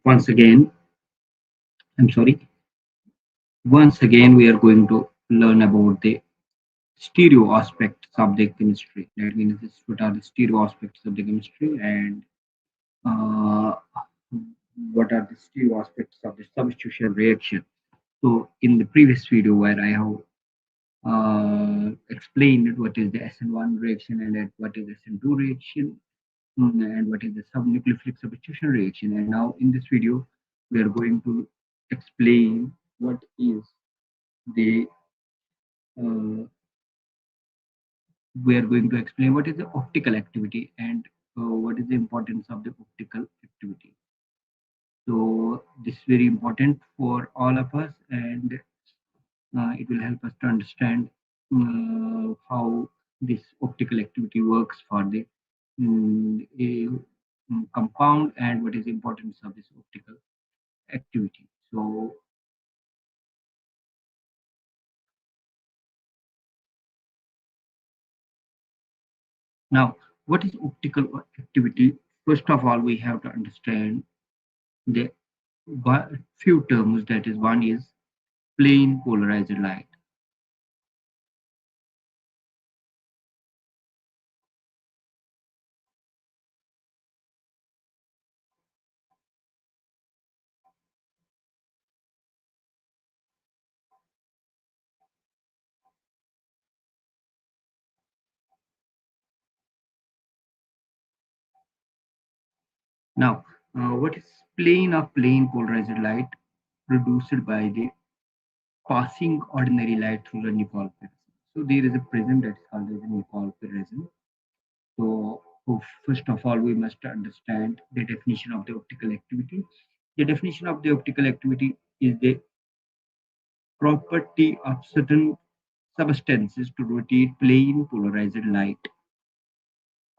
once again, I'm sorry. Once again, we are going to learn about the stereo aspects of the chemistry. That means what are the stereo aspects of the chemistry, and uh, what are the stereo aspects of the substitution reaction. So, in the previous video, where I have explained what is the SN1 reaction and what is SN2 reaction, and what is the subnucleophilic substitution reaction. And now in this video, we are going to explain what is the uh, we are going to explain what is the optical activity and what is the importance of the optical activity. So this is very important for all of us, and it will help us to understand how this optical activity works for the compound and what is the importance of this optical activity. So now, what is optical activity? First of all, we have to understand the few terms. That is, one is plane polarized light. Now, what is plane polarized light? Produced by the passing ordinary light through the Nicol prism. So there is a prism that is called as a Nicol prism. So first of all, we must understand the definition of the optical activity. The definition of the optical activity is the property of certain substances to rotate plane polarized light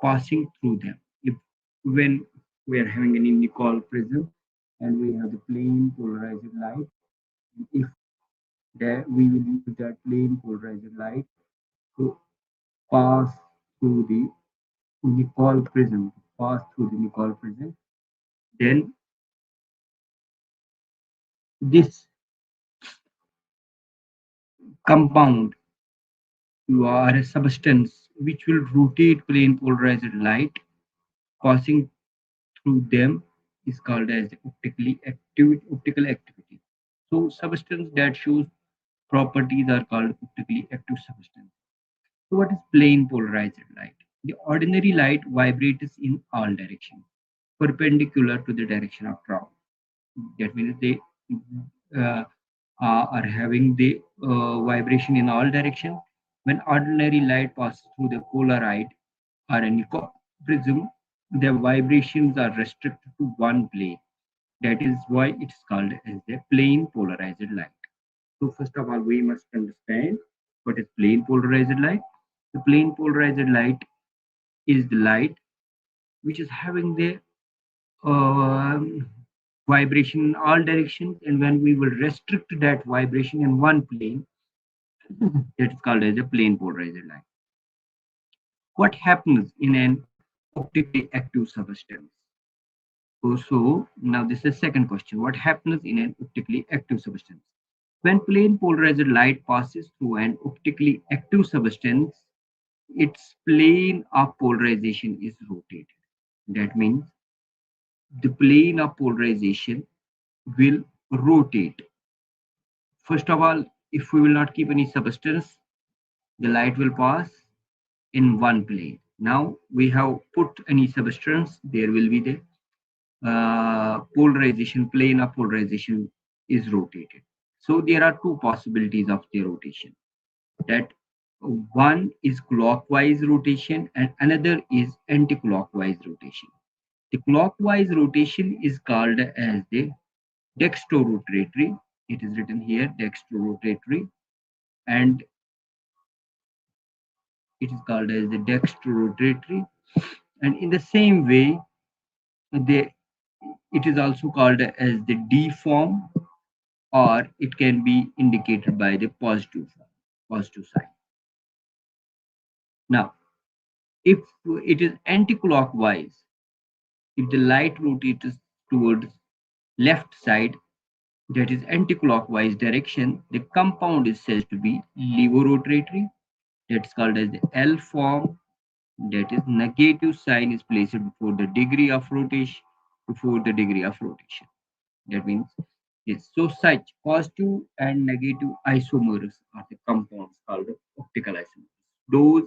passing through them. If when we are having an Nicol prism and we have the plane polarized light, if that we will use that plane polarized light to pass through the Nicol prism, then this compound or a substance which will rotate plane polarized light passing through them is called as optical activity. So substance that shows properties are called optically active substance. So what is plane polarized light? The ordinary light vibrates in all directions, perpendicular to the direction of travel. That means they uh, are having the vibration in all directions. When ordinary light passes through the polarized or any prism, the vibrations are restricted to one plane. That is why it is called as the plane polarized light. So first of all, we must understand what is plane polarized light. The plane polarized light is the light which is having the vibration in all directions, and when we will restrict that vibration in one plane, that is called as a plane polarized light. What happens in an optically active substance? So now this is second question. What happens in an optically active substance? When plane polarized light passes through an optically active substance, its plane of polarization is rotated. That means the plane of polarization will rotate. First of all, if we will not keep any substance, the light will pass in one plane. Now we have put any substance, there will be the polarization, plane of polarization is rotated. So there are two possibilities of the rotation. That one is clockwise rotation and another is anti-clockwise rotation. The clockwise rotation is called as the dextrorotatory. It is written here dextrorotatory, and it is called as the dextrorotatory. And in the same way, the it is also called as the deform, or it can be indicated by the positive sign. Now, if it is anti-clockwise, if the light rotates towards left side, that is anti-clockwise direction, the compound is said to be levorotatory. That's called as the L form. That is negative sign is placed before the degree of rotation. Before the degree of rotation. That means yes. So such positive and negative isomers are the compounds called optical isomers. Those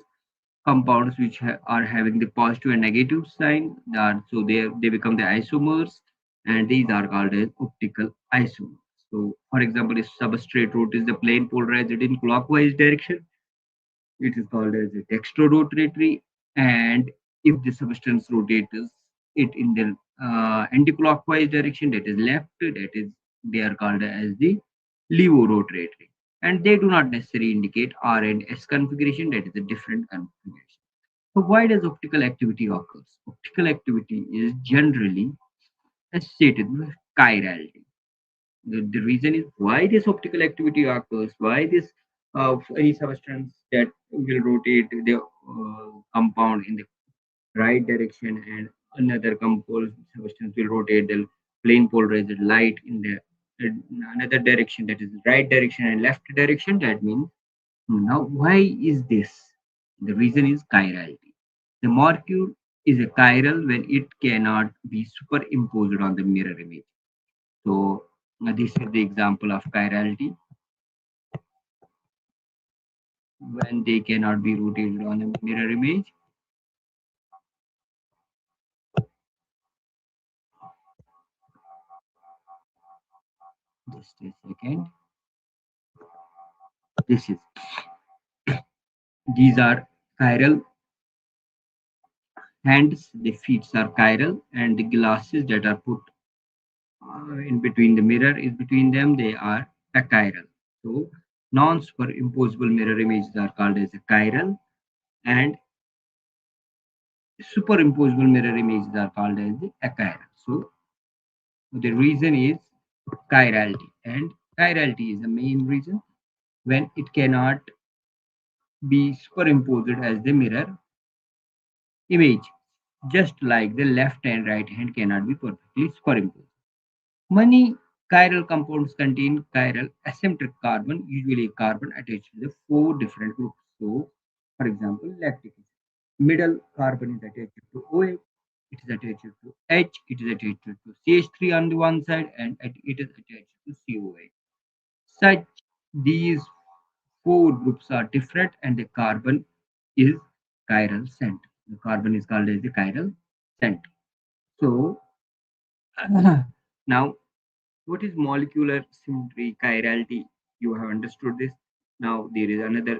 compounds which are having the positive and negative sign, that so they become the isomers, and these are called as optical isomers. So for example, if substrate rotates the plane polarized in clockwise direction, it is called as a dextrorotatory. And if the substance rotates it in the anti-clockwise direction, that is left, that is they are called as the levorotatory. And they do not necessarily indicate R and S configuration, that is a different configuration. So why does optical activity occurs? Optical activity is generally associated with chirality. The reason is why this optical activity occurs, why this any substance that will rotate the compound in the right direction, and another compound substance will rotate the plane polarized light in the another direction, that is right direction and left direction. That means now why is this? The reason is chirality. The molecule is a chiral when it cannot be superimposed on the mirror image. So this is the example of chirality when they cannot be rotated on a mirror image. Just a second. This is these are chiral hands. The feet are chiral, and the glasses that are put in between the mirror is between them. They are achiral. So non-superimposable mirror images are called as a chiral, and superimposable mirror images are called as the achiral. So the reason is chirality, and chirality is the main reason when it cannot be superimposed as the mirror image, just like the left and right hand cannot be perfectly superimposed. Many chiral compounds contain chiral asymmetric carbon, usually a carbon attached to the four different groups. So, for example, lactic acid. Middle carbon is attached to OH, it is attached to H, it is attached to CH3 on the one side, and it is attached to COH. Such these four groups are different, and the carbon is chiral center. The carbon is called as the chiral center. So now, what is molecular symmetry, chirality? You have understood this. Now there is another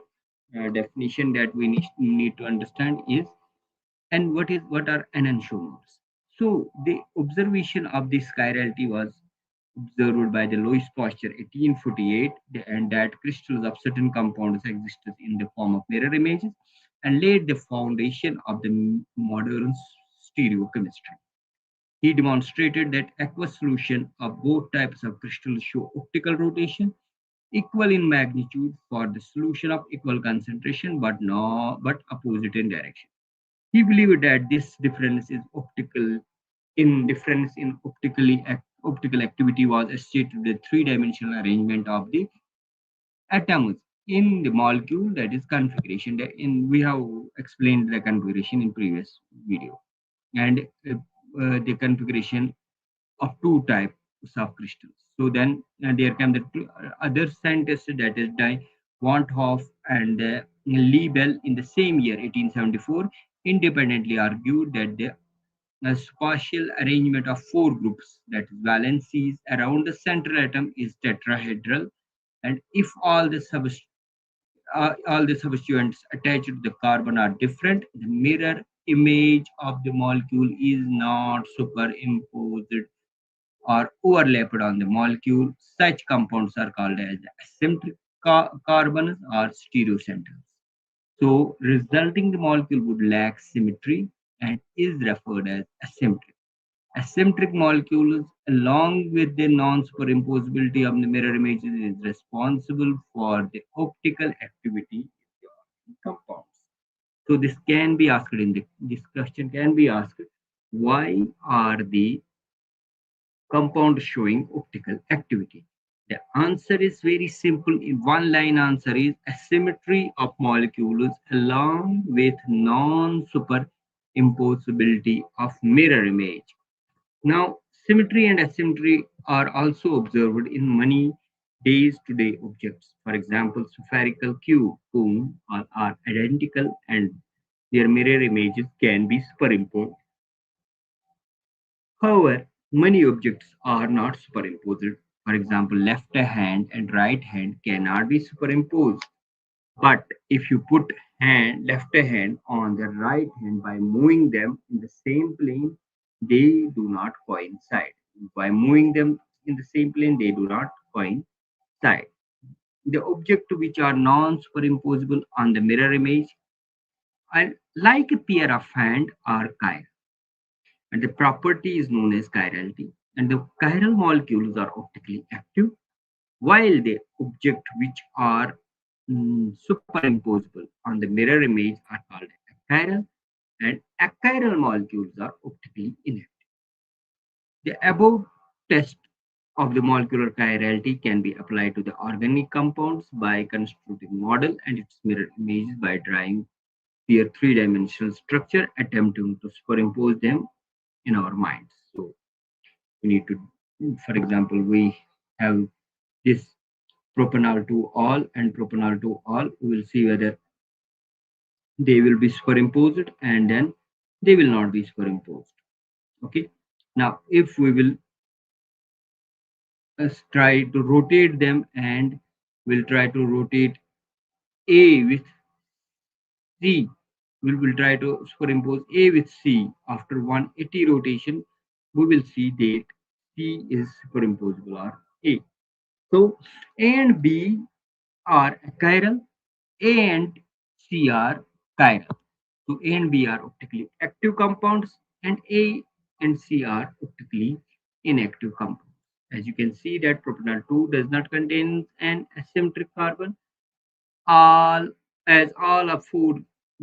definition that we need to understand is, and what are enantiomers? So the observation of this chirality was observed by the Louis Pasteur 1848, and that crystals of certain compounds existed in the form of mirror images and laid the foundation of the modern stereochemistry. He demonstrated that aqueous solution of both types of crystals show optical rotation equal in magnitude for the solution of equal concentration, but opposite in direction. He believed that this difference is optical in difference in optical activity was associated with the three-dimensional arrangement of the atoms in the molecule, that is configuration. In we have explained the configuration in previous video, and the configuration of two types of crystals. So then there come the other scientists, that is Van Hoff and Liebel, in the same year 1874 independently argued that the spatial arrangement of four groups, that is valencies, around the central atom is tetrahedral, and if all the substituents attached to the carbon are different, the mirror image of the molecule is not superimposed or overlapped on the molecule. Such compounds are called as asymmetric carbons or stereocentrals. So, resulting the molecule would lack symmetry and is referred as asymmetric. Asymmetric molecules, along with the non-superimposability of the mirror images, is responsible for the optical activity of the compounds. So, this question can be asked: why are the compound showing optical activity? The answer is very simple. In one line answer is asymmetry of molecules along with non-superimposability of mirror image. Now, symmetry and asymmetry are also observed in many day-to-day objects. For example, spherical cube cones are identical and their mirror images can be superimposed. However, many objects are not superimposed. For example, left hand and right hand cannot be superimposed. But if you put left hand on the right hand by moving them in the same plane, they do not coincide. By moving them in the same plane, they do not coincide. The objects which are non-superimposable on the mirror image are like a pair of hand are chiral. And the property is known as chirality. And the chiral molecules are optically active, while the objects which are superimposable on the mirror image are called achiral, and achiral molecules are optically inactive. The above test of the molecular chirality can be applied to the organic compounds by constructing model and its mirror images by drawing their three-dimensional structure, attempting to superimpose them in our minds. So we need to, for example, we have this propanol to all and propanol to all. We will see whether they will be superimposed and then they will not be superimposed. Okay. Now, if we will try to rotate them and we'll try to rotate A with C, we will try to superimpose A with C. After 180 rotation, we will see that C is superimposable or A. So A and B are chiral, A and C are chiral. So A and B are optically active compounds and A and C are optically inactive compounds. As you can see that propanol 2 does not contain an asymmetric carbon. All as all of four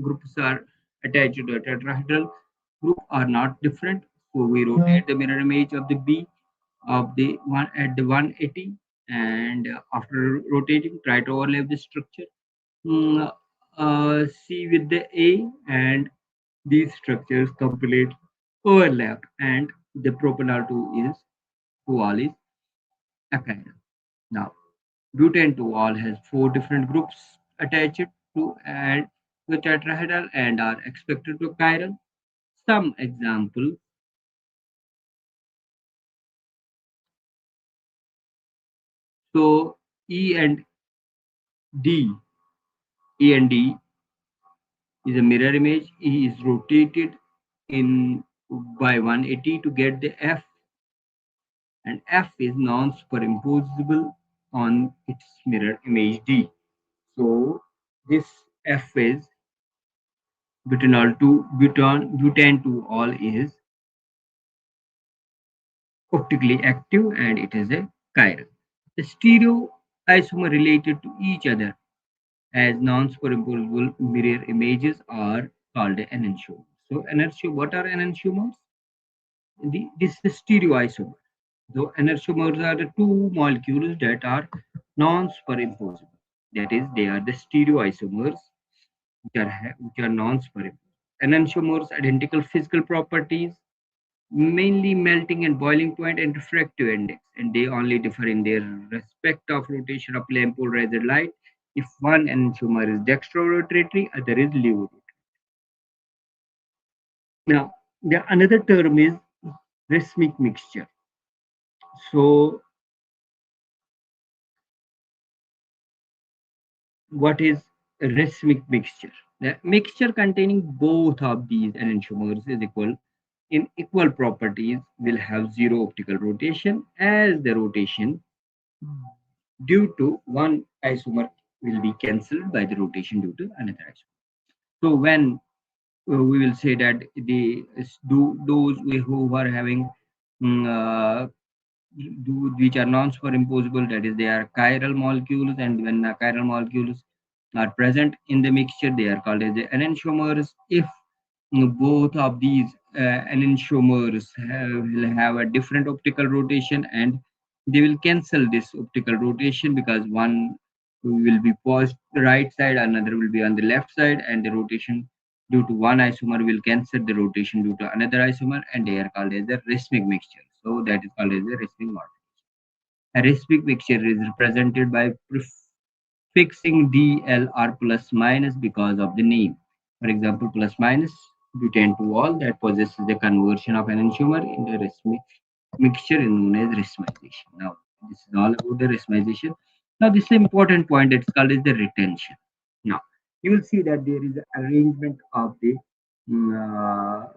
groups are attached to a tetrahedral group are not different. So we rotate the mirror image of the B of the one at the 180 and after rotating try to overlap the structure mm, C with the A and these structures complete overlap and the propanol 2 is 2-all is achiral. Now butane 2-all has four different groups attached to add the tetrahedral and are expected to chiral. Some examples, so E and D, E and D is a mirror image. E is rotated in by 180 to get the F, and F is non-superimposable on its mirror image D. So this F is butanol to butane to all is optically active and it is a chiral. The stereo isomer related to each other as non-superimposable mirror images are called enantiomers. So what are enantiomers? This is stereoisomer. So enantiomers are the two molecules that are non-superimposable. That is, they are the stereoisomers which are non-superimposable. Enantiomers identical physical properties, mainly melting and boiling point and refractive index, and they only differ in their respect of rotation of plane polarized light. If one enantiomer is dextrorotatory, other is levorotatory. Now, the another term is racemic mixture. So, what is a racemic mixture? The mixture containing both of these enantiomers is equal in equal properties will have zero optical rotation as the rotation due to one isomer will be cancelled by the rotation due to another isomer. So when we will say that those who are having mm, uh, which are non-superimposable, that is they are chiral molecules, and when the chiral molecules are present in the mixture, they are called as the enantiomers. If both of these enantiomers will have a different optical rotation, and they will cancel this optical rotation because one will be paused right side, another will be on the left side, and the rotation due to one isomer will cancel the rotation due to another isomer, and they are called as the racemic mixture. So that is called as the racemic morphism. A racemic mixture is represented by fixing DL or plus minus because of the name. For example, plus minus butane to all that possesses the conversion of an enantiomer into a racemic mixture is known as racemization. Now, this is all about the racemization. Now, this is an important point. It's called as the retention. Now, you will see that there is an arrangement of the mm, uh,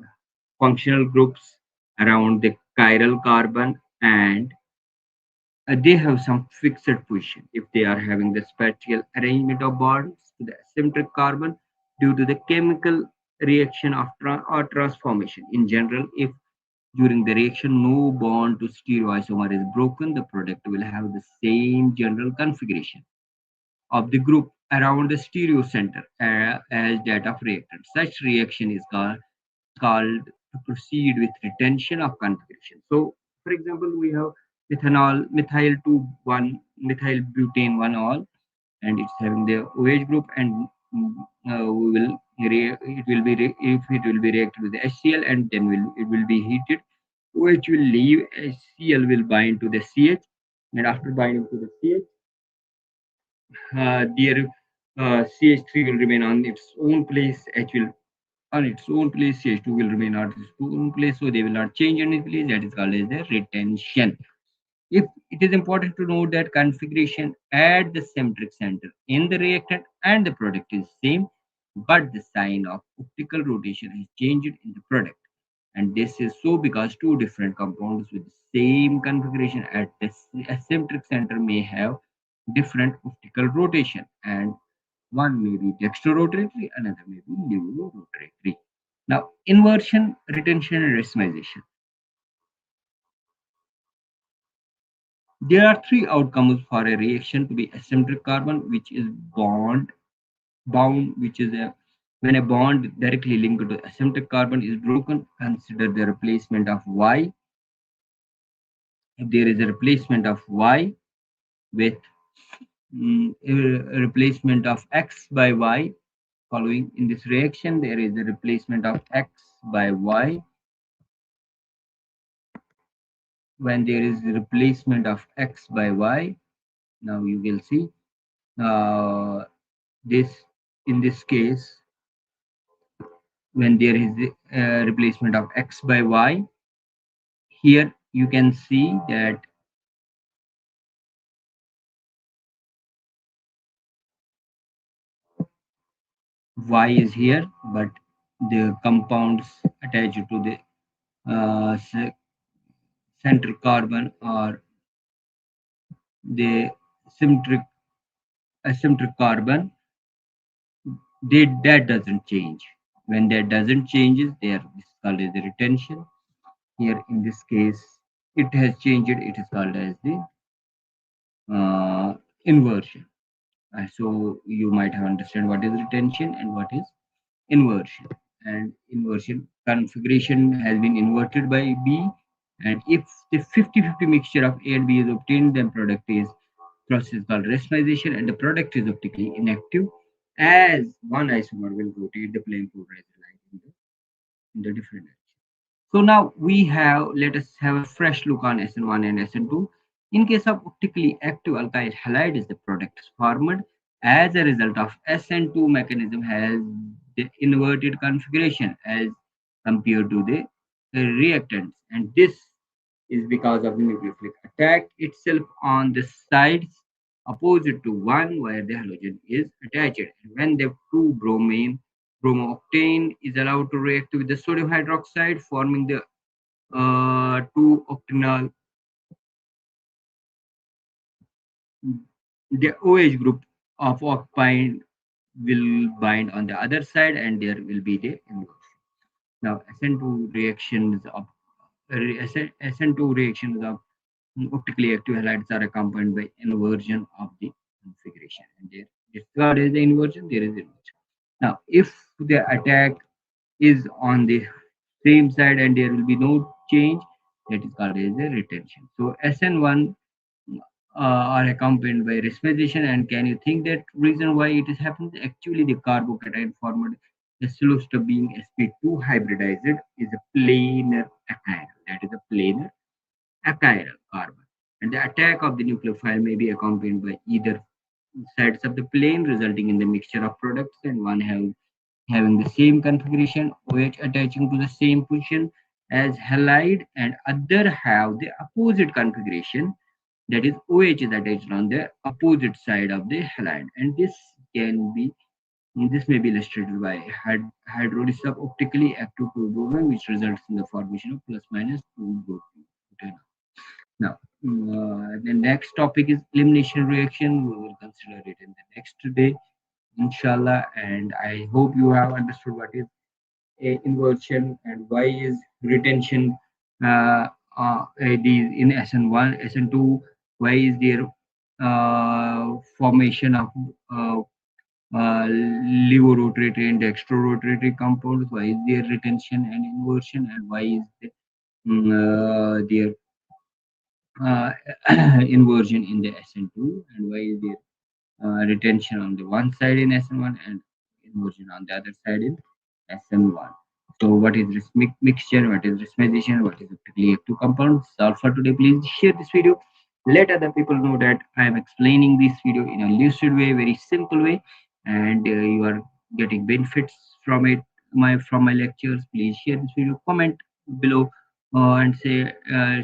functional groups around the chiral carbon, and they have some fixed position if they are having the spatial arrangement of bonds to the asymmetric carbon due to the chemical reaction of or transformation. In general, if during the reaction no bond to stereoisomer is broken, the product will have the same general configuration of the group around the stereo center as that of reactant. Such reaction is called to proceed with retention of configuration. So, for example, we have methanol, methyl 2 1, methyl butane 1 all, and it's having the OH group, and we will it will be if it will be reacted with the HCl, and then it will be heated. OH will leave, HCl will bind to the CH, and after binding to the CH, their CH3 will remain on its own place, H will on its own place, CH2 will remain on its own place, so they will not change any place. That is called as the retention. If it is important to note that configuration at the symmetric center in the reactant and the product is same, but the sign of optical rotation has changed in the product. And this is so because two different compounds with the same configuration at the asymmetric center may have different optical rotation, and one may be dextrorotatory, another may be levorotatory. Now, inversion, retention, and racemization. There are three outcomes for a reaction to be asymmetric carbon, which is bound, which is a when a bond directly linked to asymmetric carbon is broken, consider the replacement of Y. If there is a replacement of Y with a replacement of X by Y, following in this reaction, there is a replacement of X by Y. When there is a replacement of X by Y, now you will see uh, this in this case, when there is a replacement of X by Y, here you can see that Y is here, but the compounds attached to the central carbon or the symmetric asymmetric carbon, that doesn't change. When that doesn't changes, there is called as the retention. Here in this case, it has changed. It is called as the uh, inversion. So you might have understand what is retention and what is inversion. And inversion configuration has been inverted by B, and if the 50-50 mixture of A and B is obtained, then product is process called racemization, and the product is optically inactive as one isomer will rotate the plane polarized light in the different direction. So now we have, let us have a fresh look on SN1 and SN2. In case of optically active alkyl halide, is the product is formed as a result of SN2 mechanism has the inverted configuration as compared to the reactants, and this is because of the nucleophilic attack itself on the sides opposite to one where the halogen is attached. And when the two bromooctane is allowed to react with the sodium hydroxide, forming the two octanol, the OH group of octane will bind on the other side, and there will be the inversion. Now, SN2 reactions of SN2 reactions of optically active halides are accompanied by inversion of the configuration. And there is the inversion, there is inversion. Now, if the attack is on the same side and there will be no change, that is called as a retention. So SN1 are accompanied by respiration. And can you think that reason why it is happening? Actually, the carbocation formed the being sp2 hybridized is a planar achiral. That is a planar achiral carbon. And the attack of the nucleophile may be accompanied by either sides of the plane, resulting in the mixture of products, and one having the same configuration, OH attaching to the same position as halide, and other have the opposite configuration, that is OH is attached on the opposite side of the halide. And this may be illustrated by hydrolysis of optically active bromine, which results in the formation of plus minus 2 protein. Now, the next topic is elimination reaction. We will consider it in the next day, inshallah. And I hope you have understood what is a inversion and why is retention these in SN1, SN2, why is there formation of levorotatory and dextrorotatory compounds, why is there retention and inversion, and why is there uh, inversion in the SN2, and why is there retention on the one side in SN1 and inversion on the other side in SN1. So what is this mixture, what is racemisation, what is optically active compound? All for today. Please share this video. Let other people know that I am explaining this video in a lucid way, very simple way, and you are getting benefits from it. From my lectures. Please share this video. Comment below and say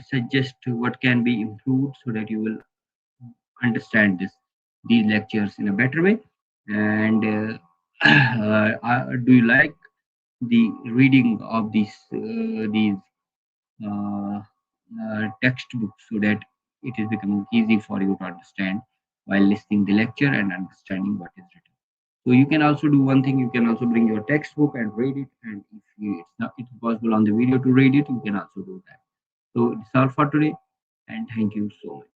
suggest what can be improved so that you will understand these lectures in a better way. And do you like the reading of these uh, textbooks so that it is becoming easy for you to understand while listening the lecture and understanding what is written? So you can also do one thing, you can also bring your textbook and read it, and if it's not it's possible on the video to read it, you can also do that. So it's all for today, and thank you so much.